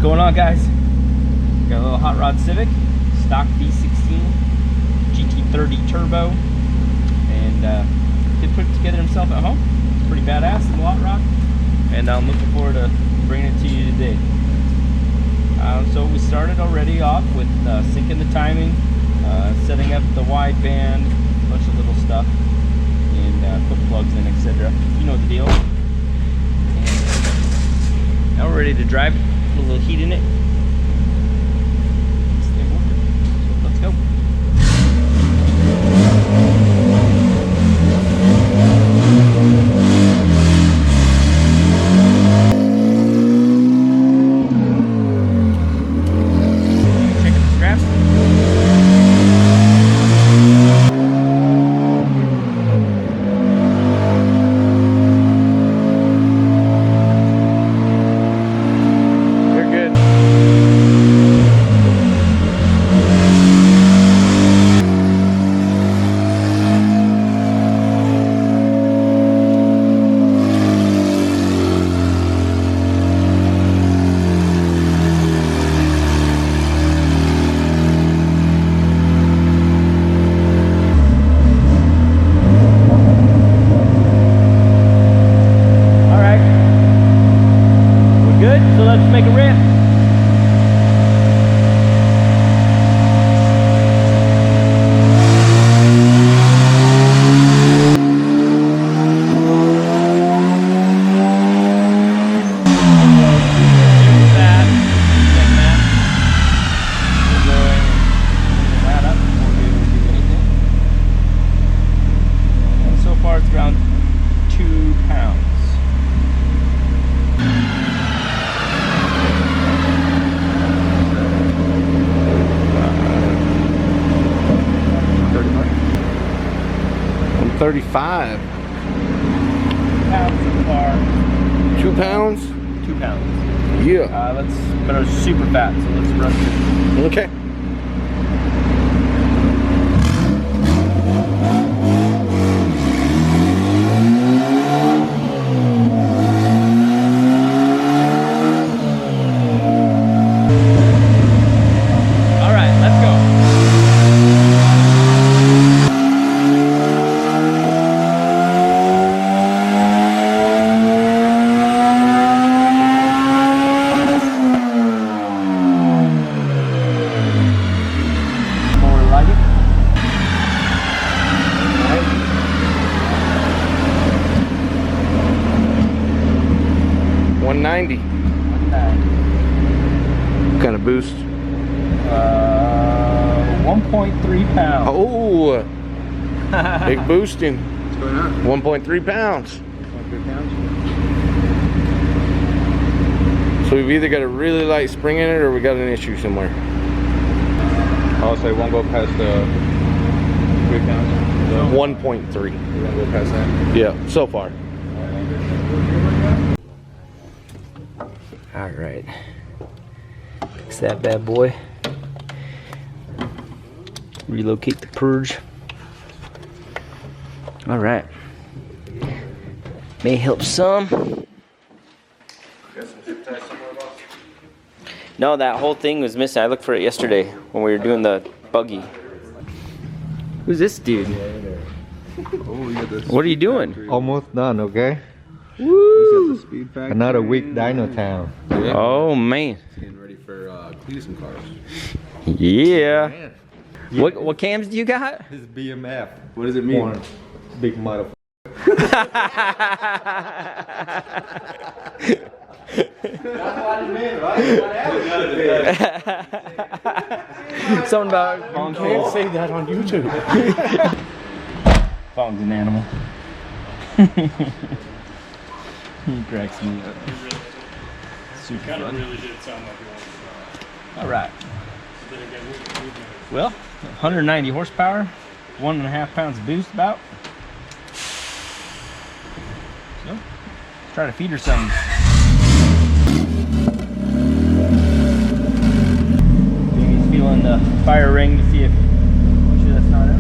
going on, guys? Got a little hot rod Civic, stock V16 GT30 turbo, and did put it together himself at home. It's pretty badass, little hot rod, and I'm looking forward to bringing it to you today. So we started already off with syncing the timing, setting up the wideband, a bunch of little stuff, and put plugs in, etc. You know the deal. And now we're ready to drive. Put a little heat in it. Stay working. So let's go. Make a rip. So far it's around 2 pounds. I'm 35. 2 pounds so far. 2 pounds? 2 pounds. Yeah. But I was super fat, so let's run through. Okay. What kind of boost? 1.3 pounds. Oh, big boosting. What's going on? 1.3 pounds. 1.3 pounds. So we've either got a really light spring in it or we got an issue somewhere. Oh, so it won't go past 3 pounds? 1.3. You won't go past that? Yeah, so far. All right, fix that bad boy. Relocate the purge. All right, may help some. No, that whole thing was missing. I looked for it yesterday when we were doing the buggy. Who's this dude? What are you doing? Almost done, okay? Woo! Another week dyno town. Yeah. Oh man. Getting ready for cruising cars. Yeah. What cams do you got? This is BMF. What does it mean? One big motherfucker. That's what it means, right? Something about You can't say that on YouTube. Fog's an animal. He cracks me up. Super fun. All right. Well, 190 horsepower, 1.5 pounds of boost about. So, let's try to feed her something. Jamie's feeling the fire ring to see if, make sure that's not it.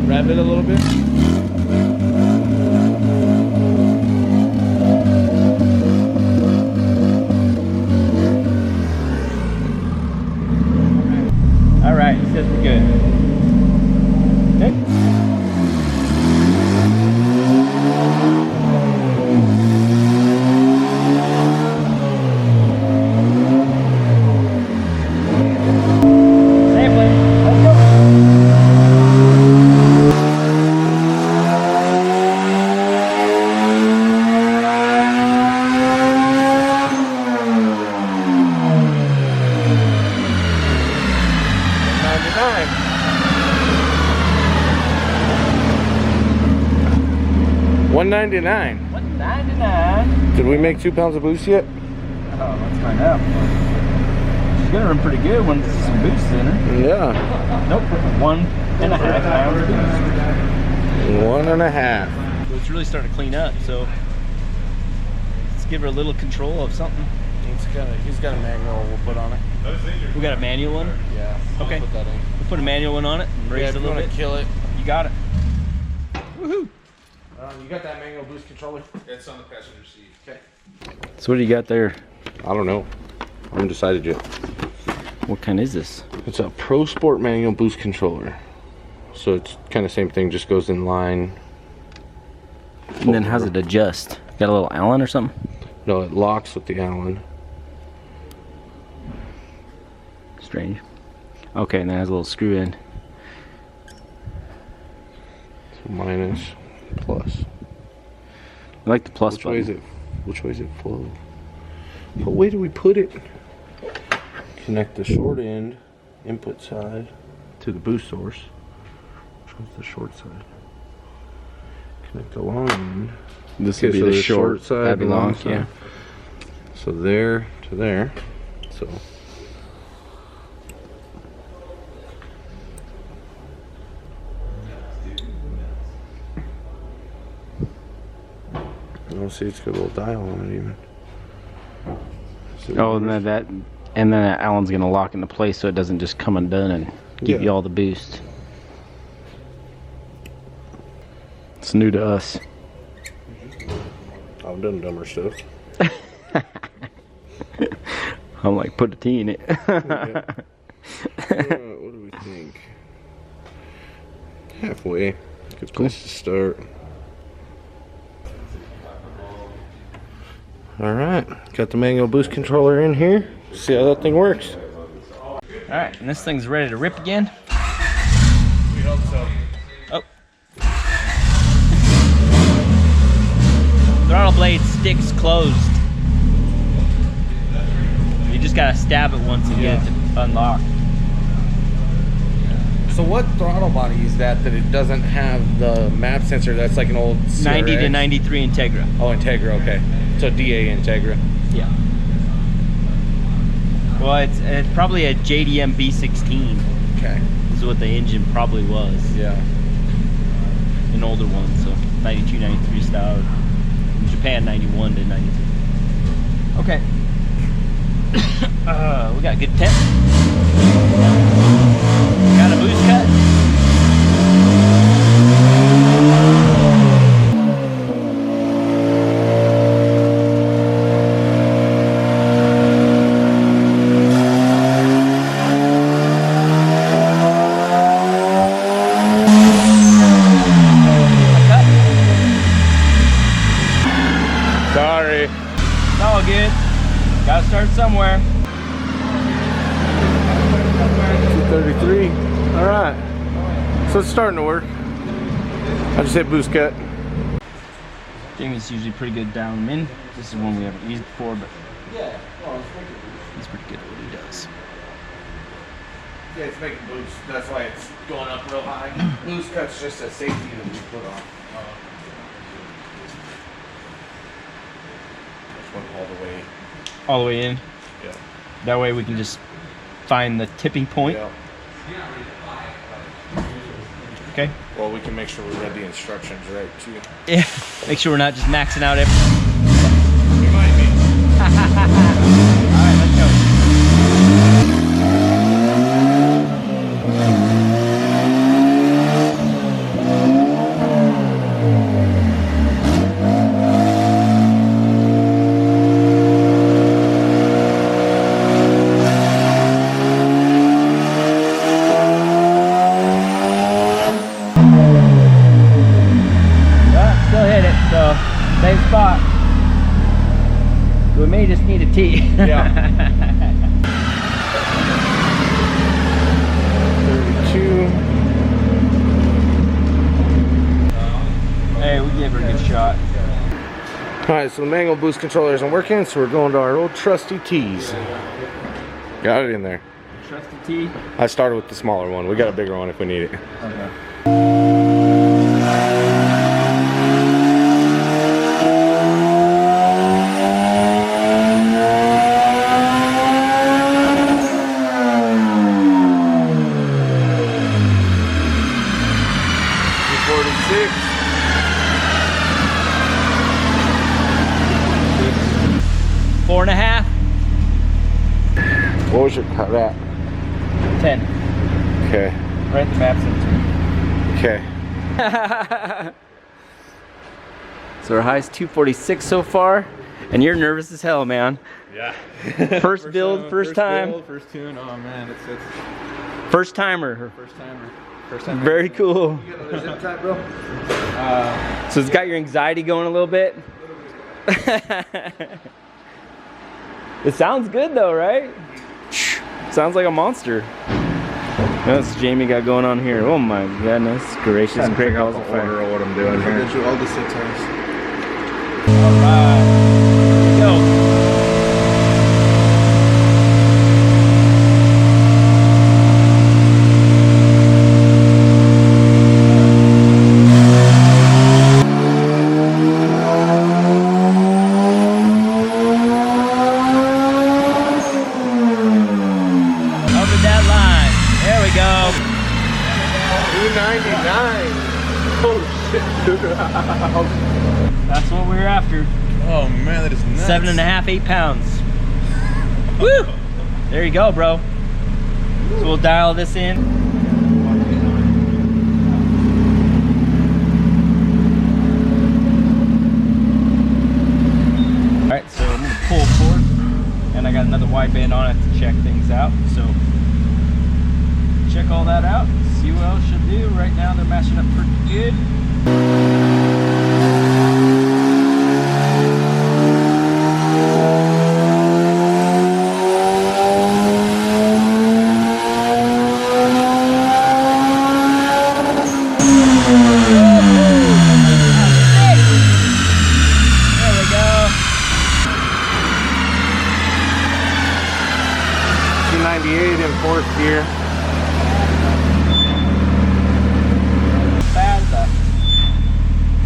Rev it a little bit. $1.99. $1.99. Did we make 2 pounds of boost yet? Oh, let's find out. She's gonna run pretty good when there's some boost in her. Yeah. Nope, 1.5 pounds of boost. 1.5. So it's really starting to clean up, so let's give her a little control of something. He's got a manual we'll put on it. We got a manual one? Yeah. Okay. Put that in. We'll put a manual one on it and raise it a little bit. Kill it. You got it. Woohoo! You got that manual boost controller? It's on the passenger seat. Okay. So what do you got there? I don't know. I haven't decided yet. What kind is this? It's a Pro Sport manual boost controller. So it's kind of same thing, just goes in line. And then how's it adjust? Got a little Allen or something? No, it locks with the Allen. Strange. Okay, and then it has a little screw in. So minus, plus. I like the plus Which button. way is it flow? What way do we put it? Connect the short end, input side, to the boost source. Which one's the short side? Connect the long end. This Okay, would be so the the short side, that'd be the long long, side. yeah. So there to there. So you'll see it's got a little dial on it even. So Oh, and then that Allen's gonna lock into place so it doesn't just come undone and give you all the boost. It's new to us. I've done dumber stuff. I'm like, put a T in it. What do we think? Halfway. Good place to start. Alright, got the manual boost controller in here. See how that thing works. Alright, and this thing's ready to rip again. We hope so. Oh. Throttle blade sticks closed. You just gotta stab it once and get it to unlock. So what throttle body is that it doesn't have the map sensor? That's like an old CRX? 90 to 93 Integra. Oh, Integra, okay. So DA Integra. Yeah. Well, it's probably a JDM B16. Okay. Is what the engine probably was. Yeah. An older one, so 92, 93 style. In Japan, 91 to 92. Okay. We got good temp. Got a boost cut. Sorry. It's all good. Gotta start somewhere. 233. Alright. So it's starting to work. I just hit boost cut. Jamie's usually pretty good down them in. This is one we haven't used before, but he's pretty good at what he does. Yeah, it's making boost. That's why it's going up real high. Boost cut's just a safety that we put on. This one all the way. All the way in. Yeah. That way we can just find the tipping point. Yeah. Okay. Well, we can make sure we read the instructions right too. Yeah. Make sure we're not just maxing out everything. We might be. Alright, let's go. Still hit it, so same spot. We may just need a T. Yeah. 32. Hey, we gave her a good shot. Alright, so the manual boost controller isn't working, so we're going to our old trusty T's. Got it in there. Trusty T. I started with the smaller one. We got a bigger one if we need it. Okay. 6. 4.5. What was your cut at? 10. Okay. Right, the map's into. Okay. So our high's 246 so far, and you're nervous as hell, man. Yeah. First build, first time. Build, first tune. Oh man, it's First timer. first timer. First time. Very cool. You got another zip tie, bro? So it's got your anxiety going a little bit. It sounds good though, right? Sounds like a monster. That's Jamie got going on here. Oh my goodness gracious! Great calls of fire. Or what I'm doing here. Get you all the zip ties. All right, here we go. Over that line. There we go. 299. Oh shit, dude. That's what we were after. Oh man, that is nuts. 7.5, 8 pounds. Woo! There you go, bro. So we'll dial this in. All right, so I'm gonna pull forward, and I got another wideband on it to check things out. So check all that out. See what else should do. Right now they're matching up pretty good. There we go. 298 in 4th gear. Bad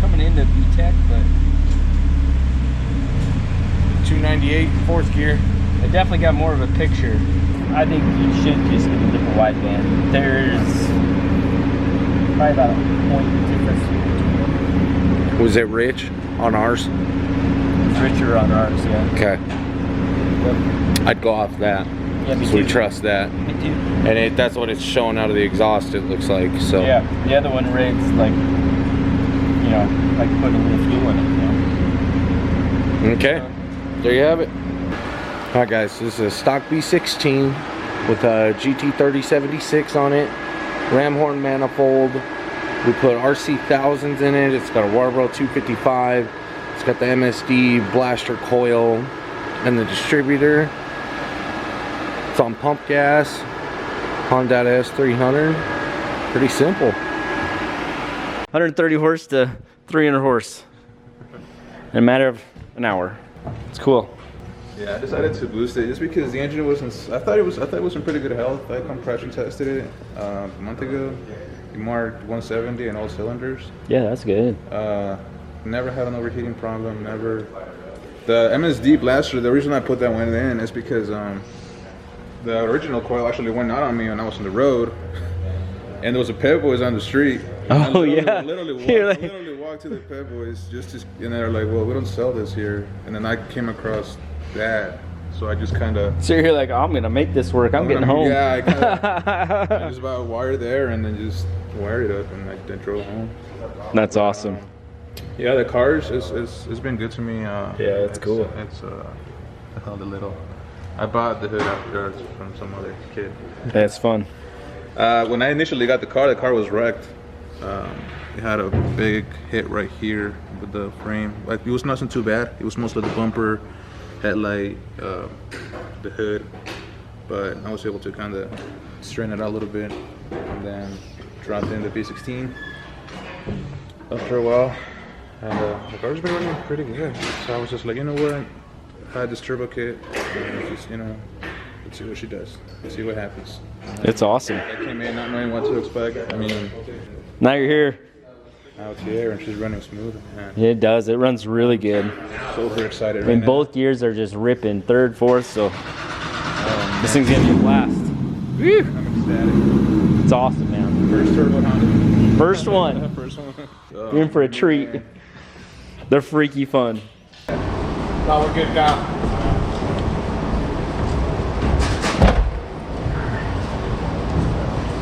coming into VTEC, but 298 4th gear. it definitely got more of a picture. I think you should just get a different wideband. There's probably about a point difference between Was it rich on ours? it's richer on ours, yeah. Okay. Yep. I'd go off that. Yeah, me So we too. trust that. Me too. And that's what it's showing out of the exhaust, it looks like. So Yeah, the other one rigs like, you know, like putting a little fuel in it, you know. Okay. There you have it. Alright guys, this is a stock B16 with a GT3076 on it. Ram horn manifold. We put RC thousands in it. It's got a Warbro 255. It's got the MSD blaster coil and the distributor. It's on pump gas. Honda S300. Pretty simple. 130 horse to 300 horse in a matter of an hour. It's cool. Yeah, I decided to boost it just because the engine wasn't. I thought it was in pretty good health. I compression tested it a month ago. It marked 170 in all cylinders. Yeah, that's good. Never had an overheating problem. Never. The MSD blaster. The reason I put that one in is because the original coil actually went out on me when I was on the road, and there was a Pfispeed on the street. Oh yeah. Literally walked to the Pfispeed just to, and they're like, well, we don't sell this here. And then I came across that, so I just kind of. So you're like, oh, I'm gonna make this work. I'm getting home. Yeah, I just about wired there and then just wired it up and I drove home. That's awesome. Yeah, the cars it's been good to me. it's cool. It's I held a little. I bought the hood after from some other kid. That's fun. When I initially got the car was wrecked. It had a big hit right here with the frame. Like, it was nothing too bad. It was mostly the bumper, headlight, the hood. But I was able to kind of straighten it out a little bit and then dropped in the B16 after a while. And the car's been running pretty good. So I was just like, you know what? I had this turbo kit and just, you know, let's see what she does. Let's see what happens. It's awesome. I came in not knowing what to expect. I mean, Now you're here. out here and she's running smooth. Man. It does. It runs really good. Super excited I right mean, now. both gears are just ripping, third, fourth. So this thing's gonna be a blast. Woo! I'm ecstatic. It's awesome, man. First turbo Honda. First one. First one. You're in for a treat. They're freaky fun. No, we're good, Kyle.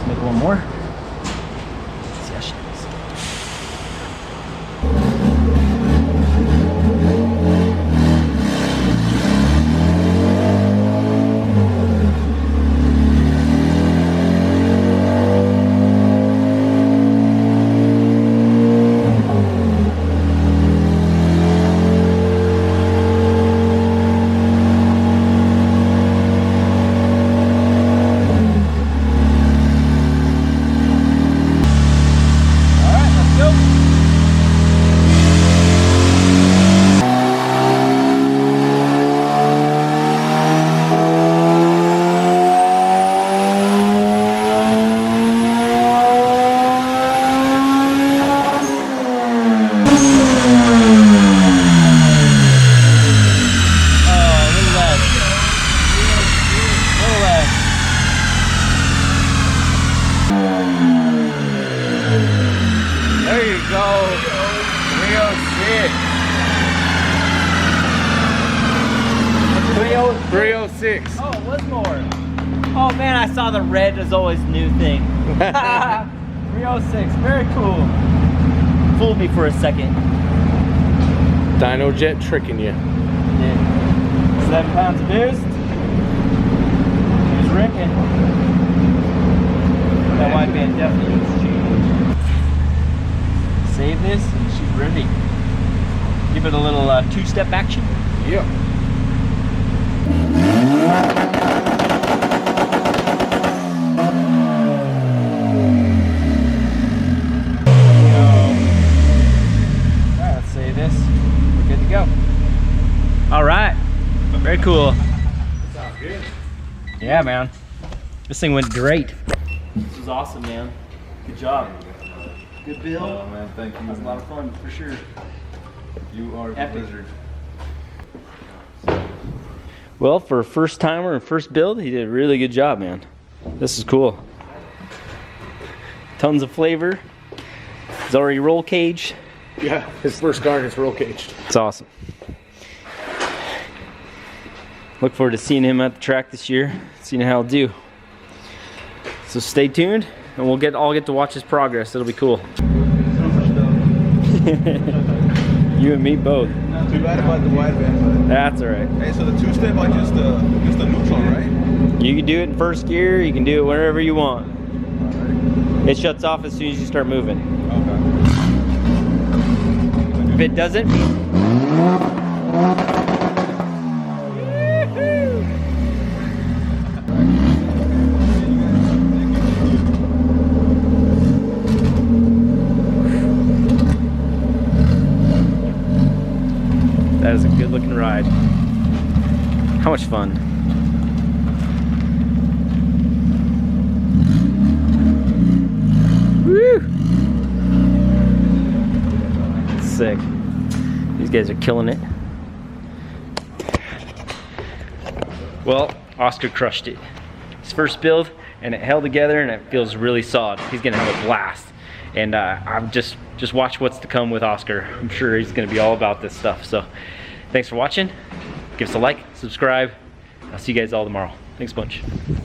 Make one more. See how she does. There you go. 306. 306. Oh, it was more. Oh man, I saw the red as always new thing. 306, very cool. Fooled me for a second. Dyno Jet tricking you. Yeah. 7 pounds of boost. He's ripping. That white band definitely needs to change. Save this and she's ready. Give it a little 2-step action. Yep. Alright, let's save this. We're good to go. Alright. Very cool. Sounds good. Yeah, man. This thing went great. This was awesome, man. Good job. Good build. Oh man, thank you. That was a lot of fun, for sure. You are the Epic. wizard. Well, for a first timer and first build, he did a really good job, man. This is cool. Tons of flavor. He's already roll caged. Yeah, his first car is roll caged. It's awesome. Look forward to seeing him at the track this year, seeing how he'll do. So stay tuned, and we'll all get to watch his progress. It'll be cool. You and me both. Too bad about the wide band. That's all right. Hey, so the 2-step on just the neutral, right? You can do it in first gear. You can do it wherever you want. It shuts off as soon as you start moving. Okay. If it doesn't, that is a good looking ride. How much fun. Woo! Sick. These guys are killing it. Well, Oscar crushed it. His first build, and it held together, and it feels really solid. He's gonna have a blast. And I'm just watch what's to come with Oscar. I'm sure he's gonna be all about this stuff. So thanks for watching. Give us a like, subscribe. I'll see you guys all tomorrow. Thanks a bunch.